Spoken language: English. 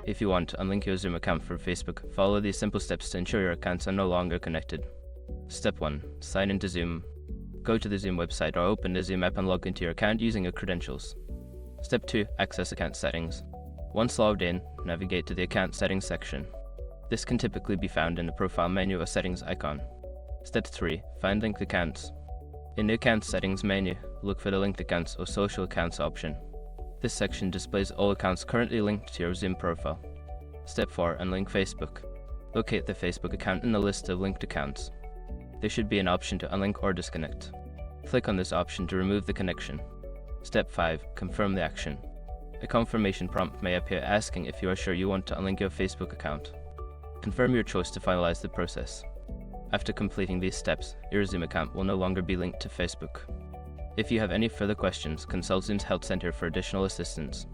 If you want to unlink your Zoom account from Facebook, follow these simple steps to ensure your accounts are no longer connected. Step 1. Sign into Zoom. Go to the Zoom website or open the Zoom app and log into your account using your credentials. Step 2. Access account settings. Once logged in, navigate to the account settings section. This can typically be found in the profile menu or settings icon. Step 3. Find linked accounts. In the account settings menu, look for the linked accounts or social accounts option. This section displays all accounts currently linked to your Zoom profile. Step 4. Unlink Facebook. Locate the Facebook account in the list of linked accounts. There should be an option to unlink or disconnect. Click on this option to remove the connection. Step 5. Confirm the action. A confirmation prompt may appear asking if you are sure you want to unlink your Facebook account. Confirm your choice to finalize the process. After completing these steps, your Zoom account will no longer be linked to Facebook. If you have any further questions, consult Zoom's Help Center for additional assistance.